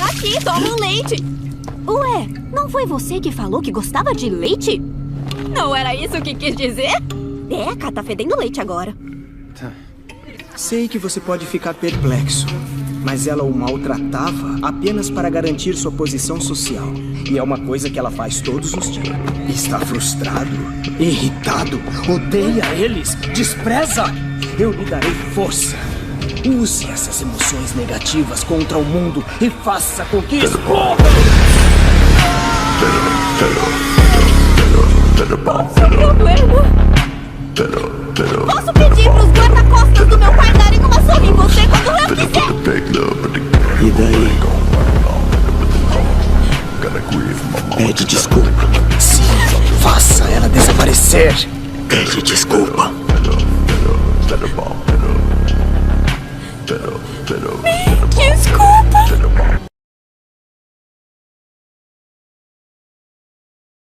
Aqui, toma um leite. Ué, não foi você que falou que gostava de leite? Não era isso que quis dizer? Deca, tá fedendo leite agora. Tá. Sei que você pode ficar perplexo, mas ela o maltratava apenas para garantir sua posição social. E é uma coisa que ela faz todos os dias. Está frustrado, irritado, odeia eles, despreza. Eu lhe darei força. Use essas emoções negativas contra o mundo e faça com que exploda. Qual o seu problema? Posso pedir pros guarda-costas do meu pai darem uma surra em você quando eu quiser? E daí? Pede desculpa. Sim, faça ela desaparecer. Pede desculpa. Que escuro!